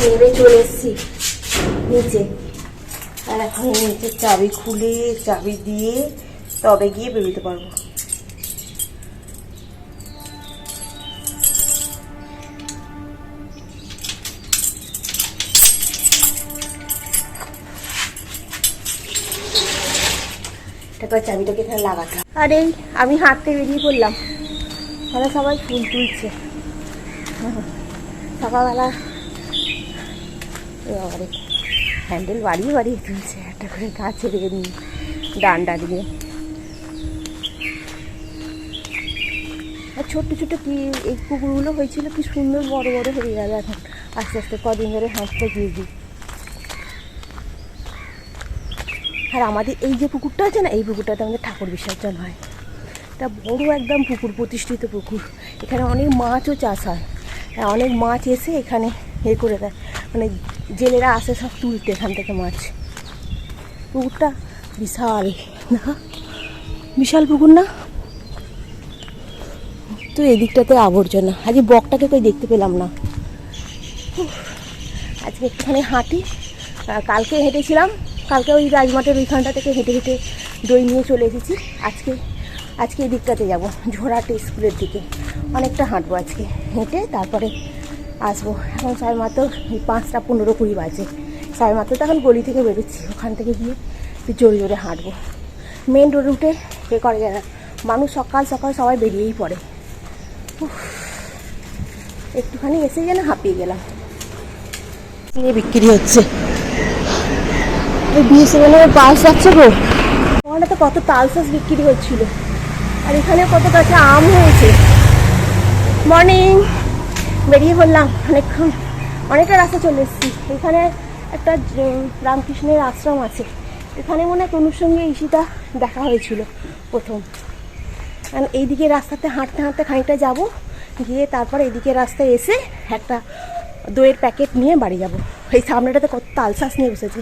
নেমে চলে এসেছি নিচে। আর এখন নিচে চাবি খুলে চাবি দিয়ে তবে গিয়ে বেরোতে পারবো। তারপর চাবিটাকে এখানে লাগাতে। আর এই আমি হাঁটতে বেরিয়ে পড়লাম, তারা সবাই ফুল তুলছে সকালবেলা। হ্যান্ডেল বাড়িয়ে বাড়িয়ে তুলছে একটা করে গাছের এমনি ডান্ডা দিয়ে। আর ছোট্ট ছোট্ট কি এই কুকুরগুলো হয়েছিল কি সুন্দর বড় বড় হয়ে গেল এখন আস্তে আস্তে, কদিন ধরে হাঁটতে গিয়ে দিই। আর আমাদের এই যে পুকুরটা আছে না, এই পুকুরটাতে আমাদের ঠাকুর বিসর্জন হয়। এটা বড় একদম পুকুর, প্রতিষ্ঠিত পুকুর। এখানে অনেক মাছও চাষ হয়, অনেক মাছ এসে এখানে এ করে দেয়, মানে জেলেরা আসে সব তুলতে এখান থেকে মাছ। পুকুরটা বিশাল না, বিশাল পুকুর না? তো এদিকটাতে আবর্জনা, আজকে বকটাকে কই দেখতে পেলাম না। আজকে একটুখানি হাঁটি, কালকে হেঁটেছিলাম, কালকে ওই রাজমাটের ওইখানটা থেকে হেঁটে হেঁটে দই নিয়ে চলে এসেছি। আজকে এই দিকটাতে যাবো, ঝোড়াটে স্কুলের দিকে অনেকটা হাঁটবো আজকে, হেঁটে তারপরে আসবো। এখন সাড়ে মাত্র 5:15-20 বাজে, সাড়ে মাত্র তো এখন গলি থেকে বেরোচ্ছি, ওখান থেকে গিয়ে একটু জোরে জোরে হাঁটবো। মেন রুটে এ করা যায় না, মানুষ সকাল সকাল সবাই বেরিয়েই পড়ে। একটুখানি এসে যেন হাঁপিয়ে গেলাম। নিয়ে বিক্রি হচ্ছে, বিএসএনএলের বাস যাচ্ছে গো। ওখানে তো কত তালশাঁস বিক্রি হচ্ছিল, আর এখানে কত গাছে আম হয়েছে। মর্নিং, বেরিয়ে পড়লাম, অনেকটা রাস্তা চলে এসেছি। এখানে একটা রামকৃষ্ণের আশ্রম আছে, এখানে মনে হয় তনুর সঙ্গে ঈশিতা দেখা হয়েছিল প্রথম। কারণ এইদিকে রাস্তাতে হাঁটতে হাঁটতে খানিকটা যাবো, গিয়ে তারপর এইদিকে রাস্তায় এসে একটা দইয়ের প্যাকেট নিয়ে বাড়ি যাব। এই সামনেটাতে কত তালশাঁস নিয়ে বসেছে।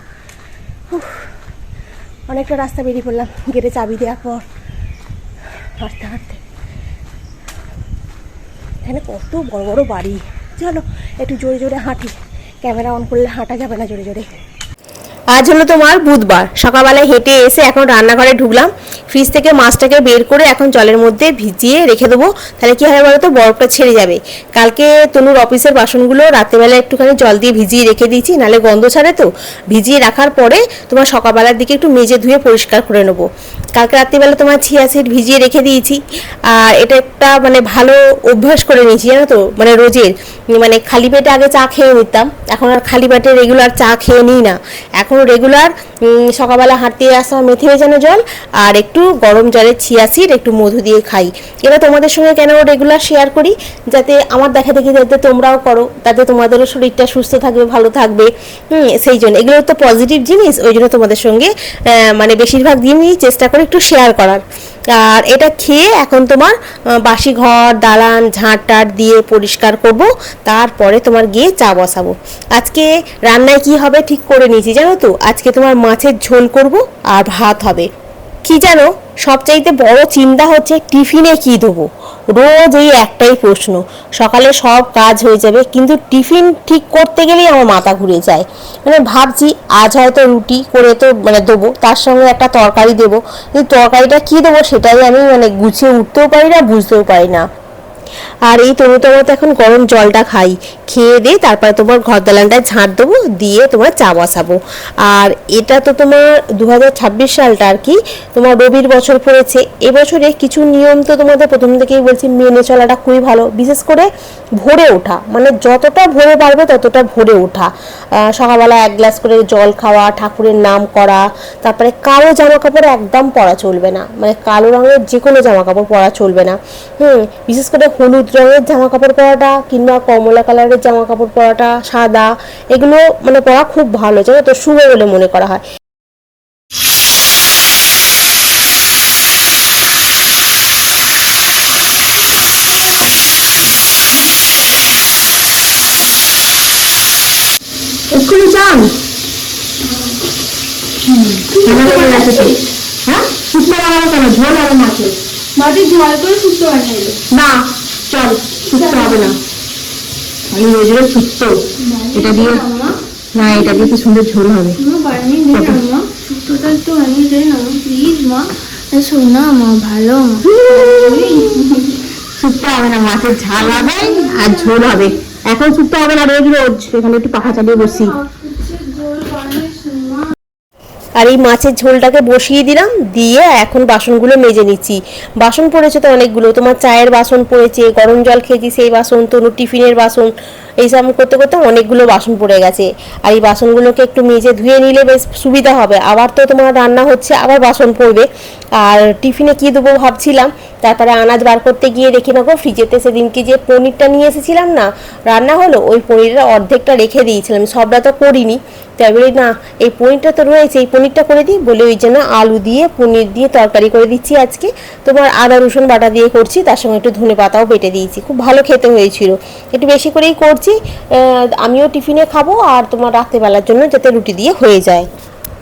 অনেকটা রাস্তা বেরিয়ে পড়লাম, গেটে চাবি দেওয়ার পর হাঁটতে হাঁটতে। এখানে কত বড় বড় বাড়ি। চলো একটু জোরে জোরে হাঁটি, ক্যামেরা অন করলে হাঁটা যাবে না জোরে জোরে। আজ হলো তোমার বুধবার, সকালবেলায় হেঁটে এসে এখন রান্নাঘরে ঢুকলাম। ফ্রিজ থেকে মাছটাকে বের করে এখন জলের মধ্যে ভিজিয়ে রেখে দেবো, তাহলে কী হয় বলো তো, বরফটা ছেড়ে যাবে। কালকে তনুর অফিসের বাসনগুলো রাত্রেবেলা একটুখানি জল দিয়ে ভিজিয়ে রেখে দিয়েছি, নাহলে গন্ধ ছাড়ে তো। ভিজিয়ে রাখার পরে তোমার সকালবেলার দিকে একটু মেজে ধুয়ে পরিষ্কার করে নেবো। কালকে রাত্রিবেলা তোমার চিয়া সিড ভিজিয়ে রেখে দিয়েছি, আর এটা একটা মানে ভালো অভ্যাস করে নিয়েছি জানো তো, মানে রোজের। মানে খালি পেটে আগে চা খেয়ে নিতাম, এখন আর খালি পেটে রেগুলার চা খেয়ে নিই না। এখন রেগুলার সকালবেলা হাঁটতে আসা মেথি ভেজানো জল আর একটু গরম জলে চিয়া সিড একটু মধু দিয়ে খাই। এটা তোমাদের সঙ্গে কেন রেগুলার শেয়ার করি, যাতে আমার দেখা দেখি যাতে তোমরাও করো, তাতে তোমাদেরও শরীরটা সুস্থ থাকবে, ভালো থাকবে। সেই জন্য এগুলো তো পজিটিভ জিনিস, ওই জন্য তোমাদের সঙ্গে মানে বেশিরভাগ দিনই চেষ্টা করি একটু শেয়ার করার। আর এটা খেয়ে এখন তোমার বাসি ঘর দালান ঝাঁট টাট দিয়ে পরিষ্কার করব, তারপরে তোমার গিয়ে চা বসাবো। আজকে রান্নায় কি হবে ঠিক করে নিয়েছি জানো তো, আজকে তোমার মাছের ঝোল করব আর ভাত হবে। কি জানো, সবচাইতে বড় চিন্তা হচ্ছে টিফিনে কি দেবো। রোজ এই একটাই প্রশ্ন, সকালে সব কাজ হয়ে যাবে কিন্তু টিফিন ঠিক করতে গেলেই আমার মাথা ঘুরে যায়। মানে ভাবছি আজ হয়তো রুটি করে তো মানে দেবো, তার সঙ্গে একটা তরকারি দেবো, কিন্তু তরকারিটা কী দেবো সেটাই আমি মানে গুছিয়ে উঠতেও পারি না, বুঝতেও পারি না। আর এই তনুটা মতো এখন গরম জলটা খাই, খেয়ে দিয়ে তারপরে তোমার ঘর দালানটায় ঝাঁট দেবো, দিয়ে তোমার চা বসাবো। আর এটা তো তোমার 2026 সালটা আর কি তোমার রবির বছর পড়েছে। এবছরে কিছু নিয়ম তো তোমাদের প্রথম থেকেই বলছি মেনে চলাটা খুবই ভালো, বিশেষ করে ভোরে ওঠা, মানে যতটা ভোরে পারবে ততটা ভোরে ওঠা। সকালবেলা 1 গ্লাস করে জল খাওয়া, ঠাকুরের নাম করা, তারপরে কালো জামা কাপড় একদম পরা চলবে না, মানে কালো রঙের যে কোনো জামা কাপড় পরা চলবে না। বিশেষ করে হলুদ রঙের জামা কাপড় পরাটা কিংবা কমলা কালারের জামা কাপড় পরাটা, সাদা, এগুলো মানে পরা খুব ভালো, জানো তো, শুভ বলে মনে করা হয়। এক্ষুনি চান হ্যাঁ শুক্তো বানাবো কেন, ঝোল হবে মাছের, মাছের ঝোল করে শুক্তো বানিয়ে না, চল শুক্তো হবে না, আমি রোজ রোজ শুক্তো এটা দিয়ে না, এটা দিয়ে কি সুন্দর ঝোল হবে। মা বানিয়ে দে না মা, শুক্তোটা একটু বানিয়ে দে না প্লিজ মা। শোনা মা, ভালো মা। শুক্তো হবে না, মাছের ঝাল হবে আর ঝোল হবে। এখন শুক্তো হবে না, রোজ রোজ এখানে একটু পাখা চালিয়ে বসি। জল বানিস মা। আর এই মাছের ঝোলটাকে বসিয়ে দিলাম, দিয়ে এখন বাসনগুলো মেজে নিচ্ছি। বাসন পড়েছে তো অনেকগুলো, তোমার চায়ের বাসন পড়েছে, গরম জল খেয়েছি সেই বাসন, তনুর টিফিনের বাসন, এইসব করতে করতে অনেকগুলো বাসন পড়ে গেছে। আর এই বাসনগুলোকে একটু মেজে ধুয়ে নিলে বেশ সুবিধা হবে। আবার তো তোমার রান্না হচ্ছে, আবার বাসন পড়বে। আর টিফিনে কী দেবো ভাবছিলাম, তারপরে আনাজ বার করতে গিয়ে দেখি না গো, ফ্রিজেতে সেদিনকে যে পনিরটা নিয়ে এসেছিলাম না, রান্না হলো, ওই পনিরের অর্ধেকটা রেখে দিয়েছিলাম, সবটা তো করিনি। তাই বলি না, এই পনিরটা তো রয়েছে, এই পনিরটা করে দিই বলে ওই জন্য আলু দিয়ে পনির দিয়ে তরকারি করে দিচ্ছি আজকে। তোমার আদা রসুন বাটা দিয়ে করছি, তার সঙ্গে একটু ধনে পাতাও বেটে দিয়েছি, খুব ভালো খেতে হয়েছিল। একটু বেশি করেই করছি, আমিও টিফিনে খাবো আর তোমার রাত্রেবেলার জন্য যাতে রুটি দিয়ে হয়ে যায়।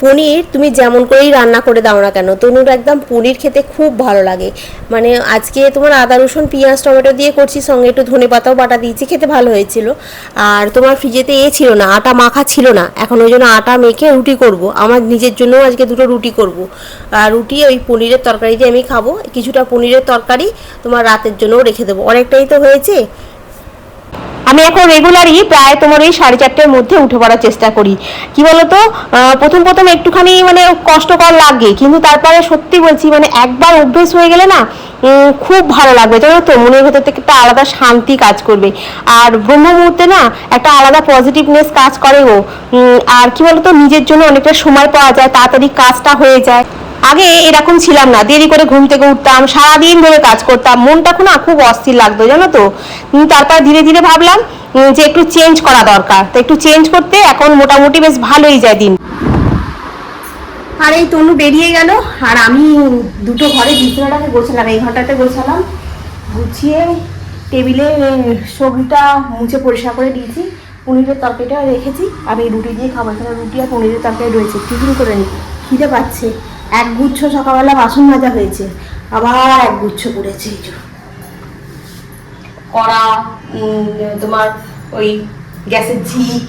পনির তুমি যেমন করেই রান্না করে দাও না কেন, তনুর একদম পনির খেতে খুব ভালো লাগে। মানে আজকে তোমার আদা রসুন পেঁয়াজ টমেটো দিয়ে করছি, সঙ্গে একটু ধনে পাতাও বাটা দিয়েছি, খেতে ভালো হয়েছিল। আর তোমার ফ্রিজেতে ছিল না, আটা মাখা ছিল না, এখন ওই জন্য আটা মেখে রুটি করব। আমার নিজের জন্যও আজকে দুটো রুটি করব। আর রুটি ওই পনিরের তরকারি দিয়ে আমি খাবো, কিছুটা পনিরের তরকারি তোমার রাতের জন্যও রেখে দেবো, অনেকটাই তো হয়েছে। আমি এখন রেগুলারই প্রায় তোমার ওই 4:30-র মধ্যে উঠে পড়ার চেষ্টা করি। কি বলতো, প্রথম প্রথম একটুখানি মানে কষ্টকর লাগে, কিন্তু তারপরে সত্যি বলছি মানে একবার অভ্যেস হয়ে গেলে না খুব ভালো লাগবে, জানো তো, মনের ভেতর থেকে একটা আলাদা শান্তি কাজ করবে। আর ব্রহ্ম মুহূর্তে না একটা আলাদা পজিটিভনেস কাজ করে ও। আর কি বলতো, নিজের জন্য অনেকটা সময় পাওয়া যায়, তাড়াতাড়ি কাজটা হয়ে যায়। আগে এরকম ছিলাম না, দেরি করে ঘুম থেকে উঠতাম, সারাদিন ধরে কাজ করতাম, মনটা না খুব অস্থির লাগতো, জানো তো। তারপর ধীরে ধীরে ভাবলাম যে একটু চেঞ্জ করা দরকার, তো একটু চেঞ্জ করতে এখন মোটামুটি বেশ ভালোই যায় দিন। আর এই তনু বেরিয়ে গেল, আর আমি দুটো ঘরে বিছানাটাকে গোছালাম, এই ঘরটাতে গোছালাম, গুছিয়ে টেবিলে সবজিটা মুছে পরিষ্কার করে দিয়েছি, পনিরের তরকারিটা রেখেছি। আমি রুটি দিয়ে খাবো, এখানে রুটি আর পনিরের তরকারি রয়েছে, টিফিন করে নিই, খিদে পাচ্ছে। এক গুচ্ছ সকালবেলা বাসন মাজা হয়েছে, আবার এক গুচ্ছ পড়েছে। এই যে কড়া, তোমার ওই গ্যাসের ঝিক,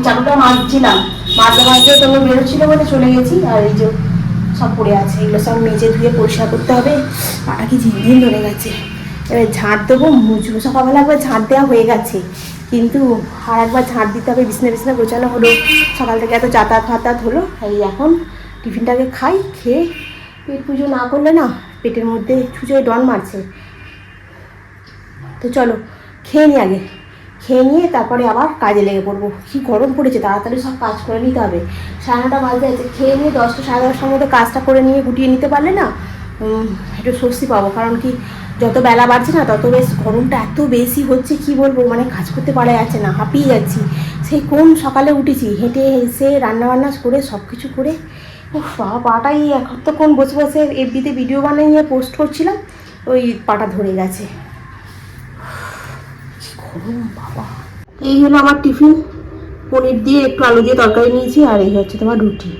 চাটুটা মাজছিলাম, মাঝে তোমার বেরোচ্ছিল বলে চলে গেছি। আর এই যে সব পড়ে আছে, এগুলো সব মেজে ধুয়ে পরিষ্কার করতে হবে। পাটা কি ঝিনঝিন ধরে গেছে, এবার ঝাঁট দেবো, মুছবো। সকালবেলা একবার ঝাঁট দেওয়া হয়ে গেছে, কিন্তু আর একবার ঝাঁট দিতে হবে। বিছনা গোছানো হলো, সকাল থেকে এত যাতায়াত হলো। এই এখন টিফিনটাকে খাই, খেয়ে পেট পুজো না করলে না পেটের মধ্যে ছুঁচোয় ডন মারছে। তো চলো খেয়ে নিই, আগে খেয়ে নিয়ে তারপরে আবার কাজে লেগে পড়বো। কি গরম পড়েছে, তাড়াতাড়ি সব কাজ করে নিতে হবে। 9:30 বাজে আছে, খেয়ে নিয়ে 10টা 10:30টার মধ্যে কাজটা করে নিয়ে গুটিয়ে নিতে পারলে না একটু স্বস্তি পাবো। কারণ কি, যত বেলা বাড়ছে না তত বেশ গরমটা এত বেশি হচ্ছে, কি বলবো, মানে কাজ করতে পারা যাচ্ছে না, হাঁপিয়ে যাচ্ছি। সেই কোন সকালে উঠেছি, হেঁটে এসে রান্নাবান্না করে সব কিছু করে পাটাই এতক্ষণ বসে বসে এফবিতে ভিডিও বানিয়ে পোস্ট করছিলাম, ওই পাটা ধরে গেছে। বাবা, এই হলো আমার টিফিন, পনির দিয়ে একটু আলু দিয়ে তরকারি নিয়েছি, আর এই হচ্ছে তোমার রুটি।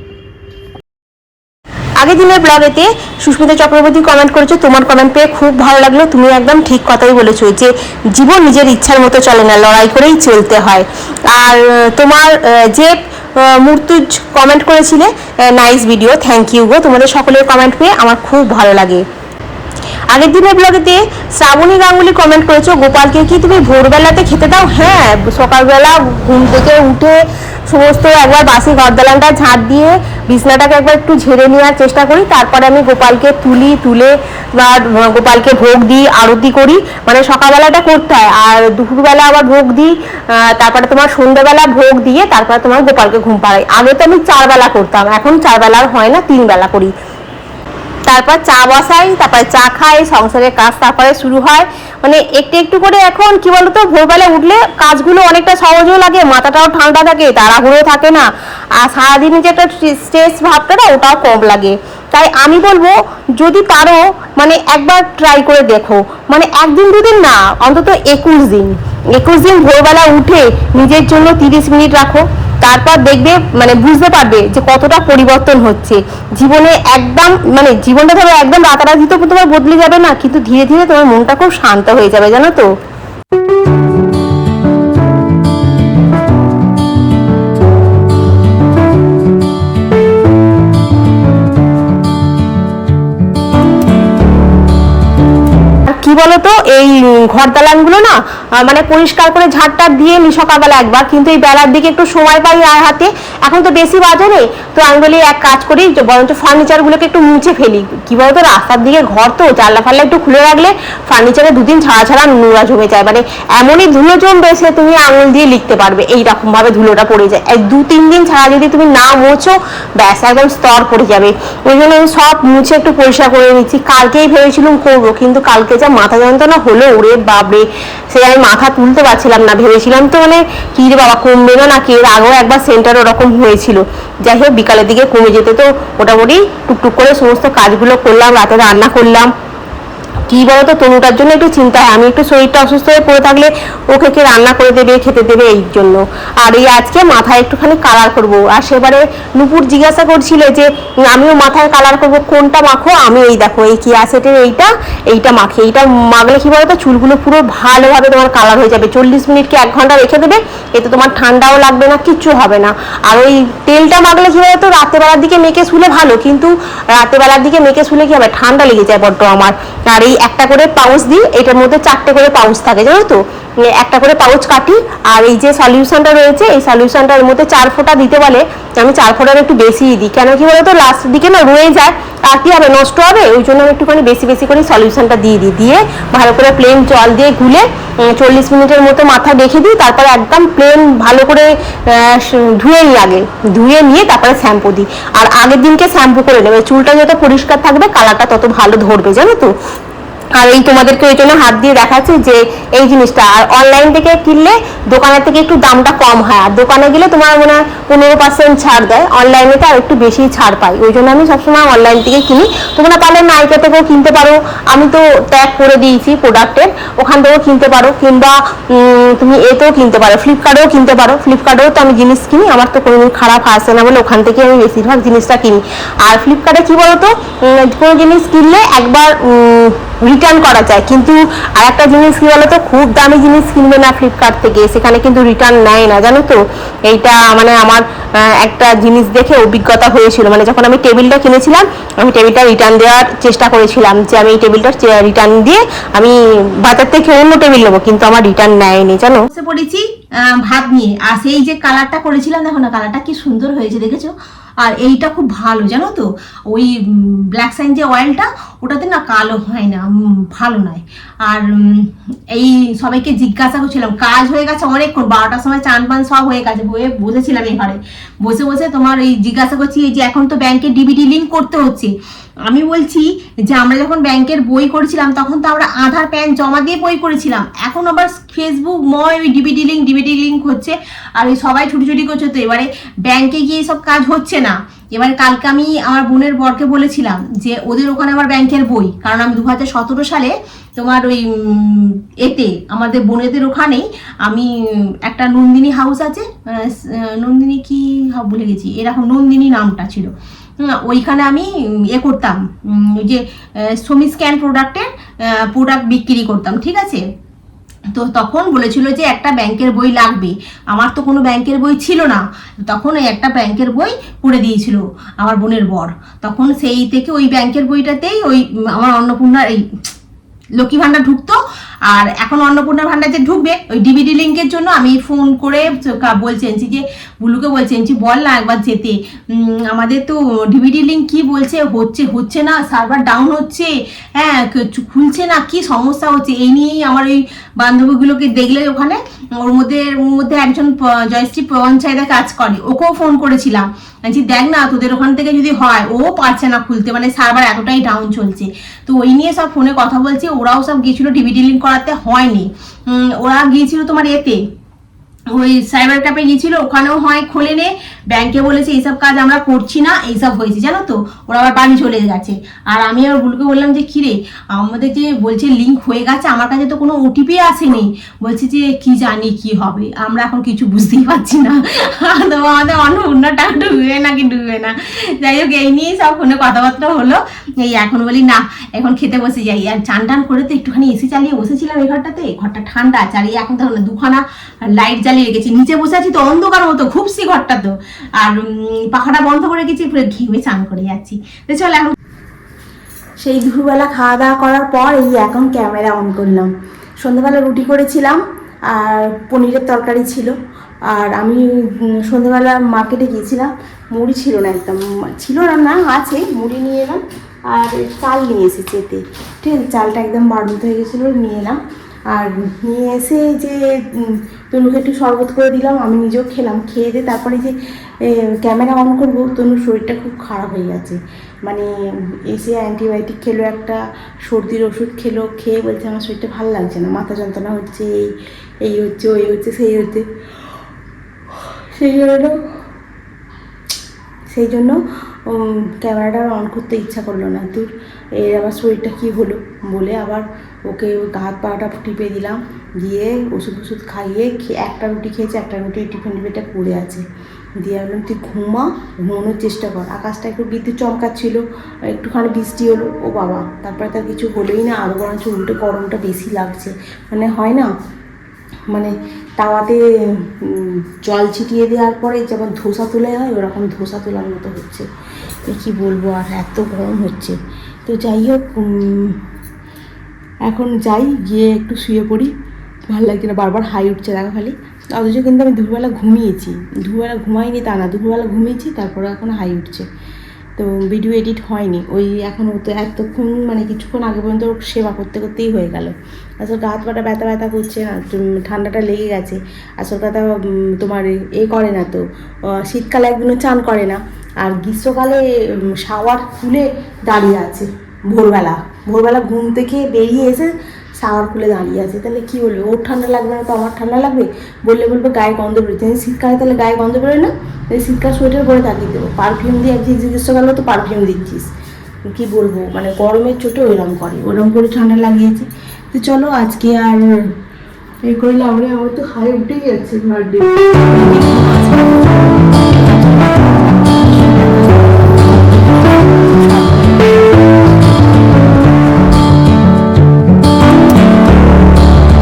আগের দিনের ব্লগেতে সুস্মিতা চক্রবর্তী কমেন্ট করেছো, তোমার কমেন্ট পেয়ে খুব ভালো লাগলো। তুমি একদম ঠিক কথাই বলেছো যে জীবন নিজের ইচ্ছার মতো চলে না, লড়াই করেই চলতে হয়। আর তোমার যে মুর্তুজ কমেন্ট করেছিলে, নাইস ভিডিও, থ্যাংক ইউ গো। তোমাদের সকলের কমেন্ট পেয়ে আমার খুব ভালো লাগে। আগের দিনের ব্লগেতে শ্রাবণী গাঙ্গুলি কমেন্ট করেছো, গোপালকে কি তুমি ভোরবেলাতে খেতে দাও? হ্যাঁ, সকালবেলা ঘুম থেকে উঠে সমস্ত একবার বাসি ঘরদালানটা ঝাঁট দিয়ে বিছনাটাকে একবার একটু ঝেড়ে নেওয়ার চেষ্টা করি, তারপরে আমি গোপালকে তুলে বা গোপালকে ভোগ দিই, আরতি করি, মানে সকালবেলাটা করতে হয়। আর দুপুরবেলা আবার ভোগ দিই, তারপরে তোমার সন্ধ্যাবেলা ভোগ দিয়ে তারপরে তোমার গোপালকে ঘুম পাড়াই। আগে তো আমি 4 বেলা করতাম, এখন 4 বেলার হয় না, 3 বেলা করি। তারপর চা বসাই, তারপরে চা খাই, সংসারের কাজ তারপরে শুরু হয়। মানে একটু একটু করে এখন কি বলতো, ভোরবেলা উঠলে কাজগুলো অনেকটা সহজও লাগে, মাথাটাও ঠান্ডা থাকে, তাড়াহুড়ো থাকে না, আর সারাদিনে যে একটা স্ট্রেস ভাবটা না ওটাও কম লাগে। তাই আমি বলবো, যদি পারো মানে একবার ট্রাই করে দেখো, মানে 1 দিন 2 দিন না, অন্তত 21 দিন ভোরবেলা উঠে নিজের জন্য 30 মিনিট রাখো, তারপর দেখবে মানে বুঝতে পারবে যে কতটা পরিবর্তন হচ্ছে জীবনে। একদম মানে জীবনটা ধরো একদম রাতারাতি তো তোমার বদলে যাবে না, কিন্তু ধীরে ধীরে তোমার মনটা খুব শান্ত হয়ে যাবে, জানো তো। এই ঘর দালানগুলো না মানে পরিষ্কার করে ঝাড়টা দিয়ে নি সকালবেলা একবার, কিন্তু এই বেলার দিকে একটু সময় পাই আর হাতে, এখন তো বেশি বাজে নেই, তো আমি বলি এক কাজ করি বরঞ্চ ফার্নিচারগুলোকে একটু মুছে ফেলি। কি বলতো, রাস্তার দিকে ঘর তো, জানলা ফাল্লা একটু খুলে রাখলে ফার্নিচারে দুদিন ছাড়া ছাড়া নোংরা জমে যায়, মানে এমনই ধুলো জমবে সে তুমি আঙুল দিয়ে লিখতে পারবে, এইরকম ভাবে ধুলোটা পড়ে যায়। 2-3 দিন ছাড়া যদি তুমি না মোছো ব্যাস একদম স্তর পড়ে যাবে। ওই জন্য আমি সব মুছে একটু পরিষ্কার করে নিচ্ছি। কালকেই ভেবেছিলাম করবো, কিন্তু কালকে যা মাথা যন্ত্রণা হলো ওরে বাবরে, সে আমি মাথা তুলতে পারছিলাম না। ভেবেছিলাম তো মানে কি রে বাবা কমবে না নাকি, এর আগেও একবার সেন্টার ওরকম হয়েছিল। যাই হোক বিকালের দিকে কমে যেতে, তো মোটামুটি টুকটুক করে সমস্ত কাজগুলো করলাম, রাতে রান্না করলাম। কি বলতো, তনুটার জন্য একটু চিন্তা হয়, আমি একটু শরীরটা অসুস্থ হয়ে পড়ে থাকলে ওকে কে রান্না করে দেবে, খেতে দেবে, এই জন্য। আর এই আজকে মাথায় একটুখানি কালার করব, আর সেবারে নুপুর জিজ্ঞাসা করছিল যে আমিও মাথায় কালার করব, কোনটা মাখো? আমি এই দেখো এই কিয়াসেটের এইটা মাখি, এইটা মাখলে কি বলতো চুলগুলো পুরো ভালোভাবে তোমার কালার হয়ে যাবে। 40 মিনিট কি 1 ঘন্টা রেখে দেবে, এতে তোমার ঠান্ডাও লাগবে না, কিচ্ছু হবে না। আর ওই তেলটা মাখলে কি বলতো রাতেবেলার দিকে মেখে শুলে ভালো, কিন্তু রাতেবেলার দিকে মেখে শুলে কি হবে, ঠান্ডা লেগে যায় বড্ড আমার। আর এই একটা করে পাউচ দিই, এটার মধ্যে 4টে করে পাউচ থাকে জানো তো, একটা করে পাউচ কাটি। আর এই যে সলিউশনটা রয়েছে, এই সলিউশনটার মধ্যে 4 ফোঁটা দিতে বলে, আমি 4 ফোঁটার একটু বেশিই দিই, কেন কি বলতো লাস্টের দিকে না রয়ে যায়, আর কি হবে নষ্ট হবে, ওই জন্য আমি একটুখানি বেশি বেশি করে সলিউশনটা দিয়ে ভালো করে প্লেন জল দিয়ে গুলে 40 মিনিটের মতো মাথা রেখে দিই। তারপরে একদম প্লেন ভালো করে ধুয়ে নিই, আগে ধুয়ে নিয়ে তারপরে শ্যাম্পু দিই। আর আগের দিনকে শ্যাম্পু করে নেবে, চুলটা যত পরিষ্কার থাকবে কালারটা তত ভালো ধরবে জানো তো। আর এই তোমাদেরকে ওই জন্য হাত দিয়ে দেখাচ্ছি যে এই জিনিসটা। আর অনলাইন থেকে কিনলে দোকানের থেকে একটু দামটা কম হয়, আর দোকানে গেলে তোমার মনে হয় 15% ছাড় দেয়, অনলাইনে তো আর একটু বেশি ছাড় পাই, ওই জন্য আমি সবসময় অনলাইন থেকে কিনি। তোমরা পারলে নাইকা থেকেও কিনতে পারো, আমি তো ট্যাগ করে দিয়েছি প্রোডাক্টের, ওখান থেকেও কিনতে পারো, কিংবা তুমি এতেও কিনতে পারো, ফ্লিপকার্টেও কিনতে পারো। ফ্লিপকার্টেও তো আমি জিনিস কিনি, আমার তো কোনোদিন খারাপ আসে না বলে ওখান থেকে আমি বেশিরভাগ জিনিসটা কিনি। আর ফ্লিপকার্টে কি বলতো কোনো জিনিস কিনলে একবার রিটার্ন করা যায়, কিন্তু আর একটা জিনিস কি বলতো, খুব দামি জিনিস কিনবে না ফ্লিপকার্ট থেকে, সেখানে কিন্তু রিটার্ন নেয় না জানো তো। এইটা মানে আমার একটা জিনিস দেখে অভিজ্ঞতা হয়েছিল, মানে যখন আমি টেবিলটা কিনেছিলাম, আমি টেবিলটা রিটার্ন দেওয়ার চেষ্টা করেছিলাম যে আমি এই টেবিলটা রিটার্ন দিয়ে আমি বাজার থেকে অন্য টেবিল নেবো, কিন্তু আমার রিটার্ন নেয়নি জানো। বসে পড়েছি ভাত নিয়ে, আর সেই যে কালারটা করেছিলাম দেখো না, কালারটা কি সুন্দর হয়েছে দেখেছো। আর এইটা খুব ভালো জানো তো, ওই ব্ল্যাক সাইন যে অয়েলটা, ওটাতে না কালো হয় না, ভালো নয়। আর এই সবাইকে জিজ্ঞাসা করছিলাম, কাজ হয়ে গেছে অনেকক্ষণ, 12টার সময় চান পান সব হয়ে গেছে, হয়ে বসেছিলাম এই ঘরে বসে বসে, তোমার এই জিজ্ঞাসা করছি এই যে এখন তো ব্যাংকে ডিবিটি লিঙ্ক করতে হচ্ছে। আমি বলছি যে আমরা যখন ব্যাংকের বই করেছিলাম তখন তো আমরা আধার প্যান জমা দিয়ে বই করেছিলাম, এখন আবার ফেসবুক ময় ওই ডিবিটি লিঙ্ক হচ্ছে, আর ওই সবাই ছুটি করছে, তো এবারে ব্যাংকে গিয়ে সব কাজ হচ্ছে না। এবারে কালকে আমি আমার বোনের বরকে বলেছিলাম যে ওদের ওখানে আমার ব্যাংকের বই, কারণ আমি 2017 সালে তোমার ওই এতে আমাদের বোনেদের ওখানেই আমি একটা নন্দিনী হাউস আছে, নন্দিনী কি ভুলে গেছি, এরকম নন্দিনী নামটা ছিল, ওইখানে আমি করতাম, ওই যে সমি স্ক্যান প্রোডাক্ট বিক্রি করতাম, ঠিক আছে। তো তখন বলেছিল যে একটা ব্যাংকের বই লাগবে, আমার তো কোনো ব্যাংকের বই ছিল না, তখন ওই একটা ব্যাংকের বই করে দিয়েছিল আমার বোনের বর, তখন সেই থেকে ওই ব্যাংকের বইটাতেই ওই আমার অন্নপূর্ণার এই লক্ষ্মী ভান্ডার ঢুকতো। আর এখন অন্নপূর্ণা ভান্ডার যে ঢুকবে ওই ডিবিডি লিঙ্কের জন্য আমি ফোন করে বলছেন যে বুলুকে বলছেন যে বল না একবার যেতে, আমাদের তো ডিবিডি লিঙ্ক কি বলছে হচ্ছে না, সার্ভার ডাউন হচ্ছে, হ্যাঁ খুলছে না, কি সমস্যা হচ্ছে, এই নিয়েই আমার ওই বান্ধবীগুলোকে দেখলে ওখানে ওর মধ্যে একজন জয়শ্রী পঞ্চায়েতে কাজ করে, ওকেও ফোন করেছিলাম যে দেখ না তোদের ওখান থেকে যদি হয়, ও পারছে না খুলতে, মানে সার্ভার এতটাই ডাউন চলছে। তো ওই নিয়ে সব ফোনে কথা বলছি, ওরাও সব গিয়েছিল ডিবিডি লিঙ্ক করাতে, হয়নি। ওরা গিয়েছিল তোমার এতে ওই সাইবার ক্যাফে গিয়েছিল, ওখানেও হয় খোলেনে, ব্যাংকে বলেছে এইসব কাজ আমরা করছি না, এইসব হয়েছে জানো তো, ওরা আবার বাড়ি চলে গেছে। আর আমি আর বুলকে বললাম যে কিরে আমাদের যে বলছে লিঙ্ক হয়ে গেছে, আমার কাছে তো কোনো ওটিপি আসেনি, বলছে যে কি জানি কি হবে, আমরা এখন কিছু বুঝতেই পারছি না, তো আমাদের অন্য টাকা ডুববে নাকি ডুববে না। যাই হোক এই নিয়েই সব ফোনে কথাবার্তা হলো। এই এখন বলি না এখন খেতে বসে যাই, আর চান টান করে তো একটুখানি এসি চালিয়ে বসেছিলাম এই ঘরটাতে, ঘরটা ঠান্ডা, চালিয়ে এখন তখন 2খানা লাইট জ্বালিয়ে রেখেছি, নিচে বসে আছি তো অন্ধকার মতো খুবসি ঘরটা তো, আর পাখাটা বন্ধ করে গেছি, পুরো ঘেমে চান করে যাচ্ছি। তো চল এখন সেই দুপুরবেলা খাওয়া দাওয়া করার পর এই এখন ক্যামেরা অন করলাম। সন্ধ্যাবেলা রুটি করেছিলাম আর পনিরের তরকারি ছিল। আর আমি সন্ধ্যাবেলা মার্কেটে গিয়েছিলাম, মুড়ি ছিল না, একদম ছিল না, আছে মুড়ি নিয়ে এলাম আর চাল নিয়ে এসেছি এতে, ঠিক আছে। চালটা একদম বাড়ন্ত হয়ে গেছিলো, নিয়ে এলাম। আর নিয়ে এসে যে তনুকে একটু শরবত করে দিলাম, আমি নিজেও খেলাম। খেয়ে দিয়ে তারপরে যে ক্যামেরা অন করবো, তনুর শরীরটা খুব খারাপ হয়ে গেছে। মানে এসে অ্যান্টিবায়োটিক খেলো, একটা সর্দির ওষুধ খেলো, খেয়ে বলছে আমার শরীরটা ভালো লাগছে না, মাথা যন্ত্রণা হচ্ছে, এই হচ্ছে, ওই হচ্ছে, সেই হচ্ছে। সেই জন্য ক্যামেরাটা অন করতে ইচ্ছা করলো না। তোর এর আবার শরীরটা কী হলো বলে আবার ওকে হাত পাটা টিপে দিলাম, দিয়ে ওষুধ খাইয়ে একটা রুটি খেয়েছে, একটা রুটি টিফিনটা পড়ে আছে। দিয়ে বললাম তুই ঘুমানোর চেষ্টা কর। আকাশটা একটু বিদ্যুৎ চমকাচ্ছিল, একটুখানি বৃষ্টি হলো, ও বাবা, তারপরে তার কিছু হলোই না। আরও বরঞ্চ উল্টো গরমটা বেশি লাগছে। মানে হয় না, মানে তাওয়াতে জল ছিটিয়ে দেওয়ার পরে যেমন ধোসা তোলা হয়, ওরকম ধোসা তোলার মতো হচ্ছে। কী বলবো, আর এত গরম হচ্ছে। তো যাই হোক, এখন যাই, গিয়ে একটু শুয়ে পড়ি। ভালো লাগছে না, বারবার হাই উঠছে দেখো খালি। অথচ কিন্তু আমি দুপুরবেলা ঘুমিয়েছি, দুপুরবেলা ঘুমাইনি তা না, দুপুরবেলা ঘুমিয়েছি, তারপরে এখন হাই উঠছে। তো ভিডিও এডিট হয়নি, ওই এখন তো এতক্ষণ মানে কিছুক্ষণ আগে পর্যন্ত সেবা করতে করতেই হয়ে গেল। আসলে গা হাত পাটা ব্যথা করছে না, ঠান্ডাটা লেগে গেছে। আসল কথা তোমার করে না তো, শীতকালে একদিনও চান করে না, আর গ্রীষ্মকালে শাওয়ার খুলে দাঁড়িয়ে আছে। ভোরবেলা ঘুম থেকে বেরিয়ে এসে শাওয়ার খুলে দাঁড়িয়ে আছে। তাহলে কী বলবে, ওর ঠান্ডা লাগবে না তো আমার ঠান্ডা লাগবে? বলবে গায়ে গন্ধ বেরোচ্ছে। শীতকালে তাহলে গায়ে গন্ধ বেরোয় না? শীতকাল সোয়েটার পরে তাকিয়ে দেবো, পারফিউম দিয়ে গ্রীষ্মকালে তো পারফিউম দিচ্ছিস। কী বলবো, মানে গরমের চোটে ওরম করে ঠান্ডা লাগিয়েছে। তো চলো আজকে আর করলে আমার তো হাই উঠেই যাচ্ছে বার্থডে।